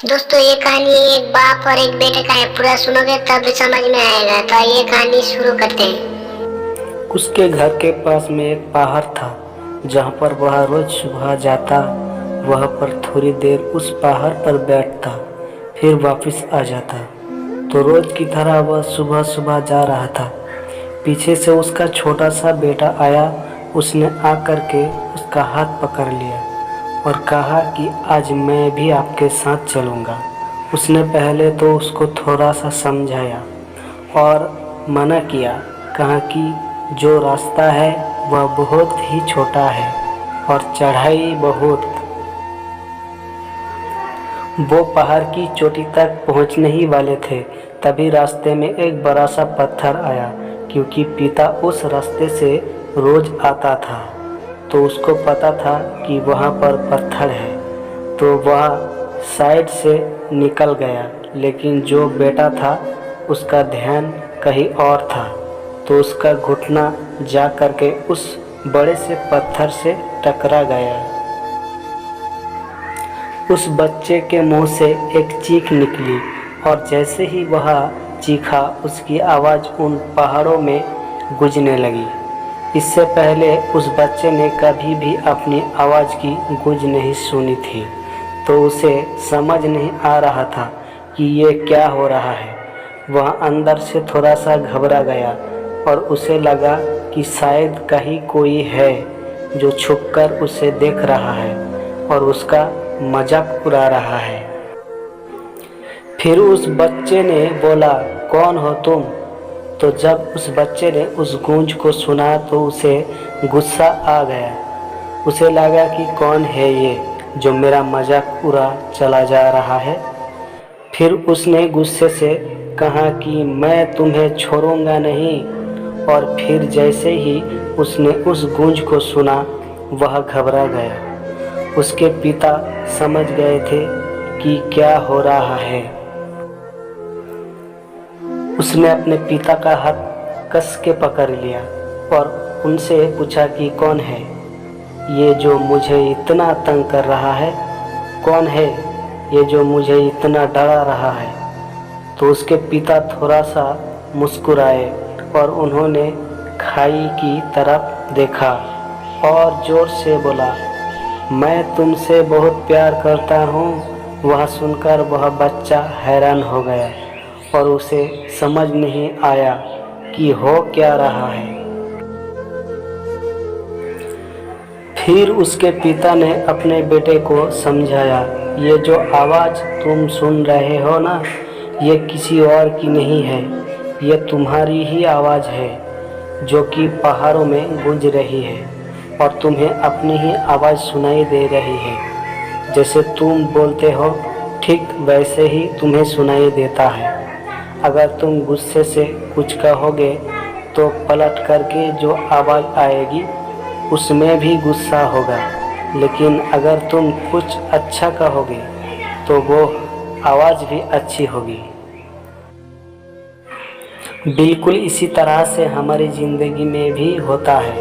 दोस्तों ये कहानी एक बाप और एक बेटे का है। पूरा सुनोगे तब समझ में आएगा। तो ये कहानी शुरू करते हैं। उसके घर के पास में एक पहाड़ था जहाँ पर वह रोज सुबह जाता। वह पर थोड़ी देर उस पहाड़ पर बैठता, फिर वापस आ जाता। तो रोज की तरह वह सुबह सुबह जा रहा था। पीछे से उसका छोटा सा बेटा आया। उसने आकर के उसका हाथ पकड़ लिया और कहा कि आज मैं भी आपके साथ चलूँगा। उसने पहले तो उसको थोड़ा सा समझाया और मना किया। कहा कि जो रास्ता है वह बहुत ही छोटा है और चढ़ाई बहुत। वो पहाड़ की चोटी तक पहुंचने ही वाले थे, तभी रास्ते में एक बड़ा सा पत्थर आया। क्योंकि पिता उस रास्ते से रोज आता था तो उसको पता था कि वहाँ पर पत्थर है, तो वह साइड से निकल गया। लेकिन जो बेटा था उसका ध्यान कहीं और था, तो उसका घुटना जा कर के उस बड़े से पत्थर से टकरा गया। उस बच्चे के मुंह से एक चीख निकली और जैसे ही वह चीखा उसकी आवाज़ उन पहाड़ों में गूंजने लगी। इससे पहले उस बच्चे ने कभी भी अपनी आवाज़ की गूंज नहीं सुनी थी, तो उसे समझ नहीं आ रहा था कि ये क्या हो रहा है। वह अंदर से थोड़ा सा घबरा गया और उसे लगा कि शायद कहीं कोई है जो छुपकर उसे देख रहा है और उसका मजाक उड़ा रहा है। फिर उस बच्चे ने बोला, कौन हो तुम? तो जब उस बच्चे ने उस गूंज को सुना तो उसे गुस्सा आ गया। उसे लगा कि कौन है ये जो मेरा मजाक उड़ा चला जा रहा है। फिर उसने गुस्से से कहा कि मैं तुम्हें छोड़ूंगा नहीं। और फिर जैसे ही उसने उस गूंज को सुना वह घबरा गया। उसके पिता समझ गए थे कि क्या हो रहा है। उसने अपने पिता का हाथ कस के पकड़ लिया और उनसे पूछा कि कौन है ये जो मुझे इतना तंग कर रहा है? कौन है ये जो मुझे इतना डरा रहा है? तो उसके पिता थोड़ा सा मुस्कुराए और उन्होंने खाई की तरफ देखा और ज़ोर से बोला, मैं तुमसे बहुत प्यार करता हूँ। वह सुनकर वह बच्चा हैरान हो गया और उसे समझ नहीं आया कि हो क्या रहा है। फिर उसके पिता ने अपने बेटे को समझाया, ये जो आवाज़ तुम सुन रहे हो ना, ये किसी और की नहीं है, ये तुम्हारी ही आवाज़ है जो कि पहाड़ों में गूंज रही है और तुम्हें अपनी ही आवाज़ सुनाई दे रही है। जैसे तुम बोलते हो ठीक वैसे ही तुम्हें सुनाई देता है। अगर तुम गुस्से से कुछ कहोगे तो पलट करके जो आवाज़ आएगी उसमें भी गुस्सा होगा, लेकिन अगर तुम कुछ अच्छा कहोगे तो वो आवाज़ भी अच्छी होगी। बिल्कुल इसी तरह से हमारी ज़िंदगी में भी होता है।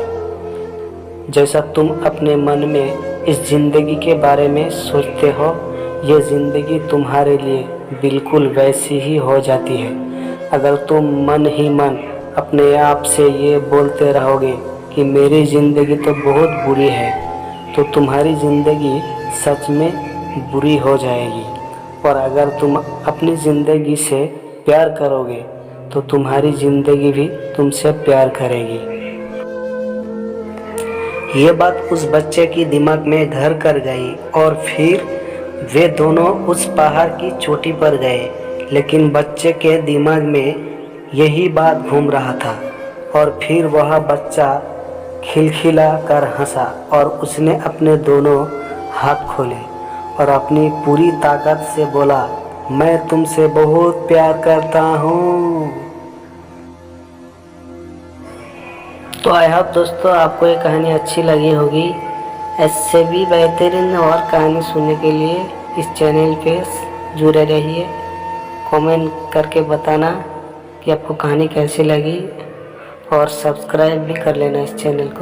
जैसा तुम अपने मन में इस ज़िंदगी के बारे में सोचते हो, ये ज़िंदगी तुम्हारे लिए बिल्कुल वैसी ही हो जाती है। अगर तुम मन ही मन अपने आप से ये बोलते रहोगे कि मेरी ज़िंदगी तो बहुत बुरी है, तो तुम्हारी ज़िंदगी सच में बुरी हो जाएगी। और अगर तुम अपनी ज़िंदगी से प्यार करोगे तो तुम्हारी ज़िंदगी भी तुमसे प्यार करेगी। ये बात उस बच्चे की दिमाग में घर कर गई और फिर वे दोनों उस पहाड़ की चोटी पर गए। लेकिन बच्चे के दिमाग में यही बात घूम रहा था और फिर वह बच्चा खिलखिला कर हंसा और उसने अपने दोनों हाथ खोले और अपनी पूरी ताकत से बोला, मैं तुमसे बहुत प्यार करता हूँ। तो आई होप दोस्तों आपको ये कहानी अच्छी लगी होगी। ऐसे भी बेहतरीन और कहानी सुनने के लिए इस चैनल पे जुड़े रहिए। कमेंट करके बताना कि आपको कहानी कैसी लगी और सब्सक्राइब भी कर लेना इस चैनल को।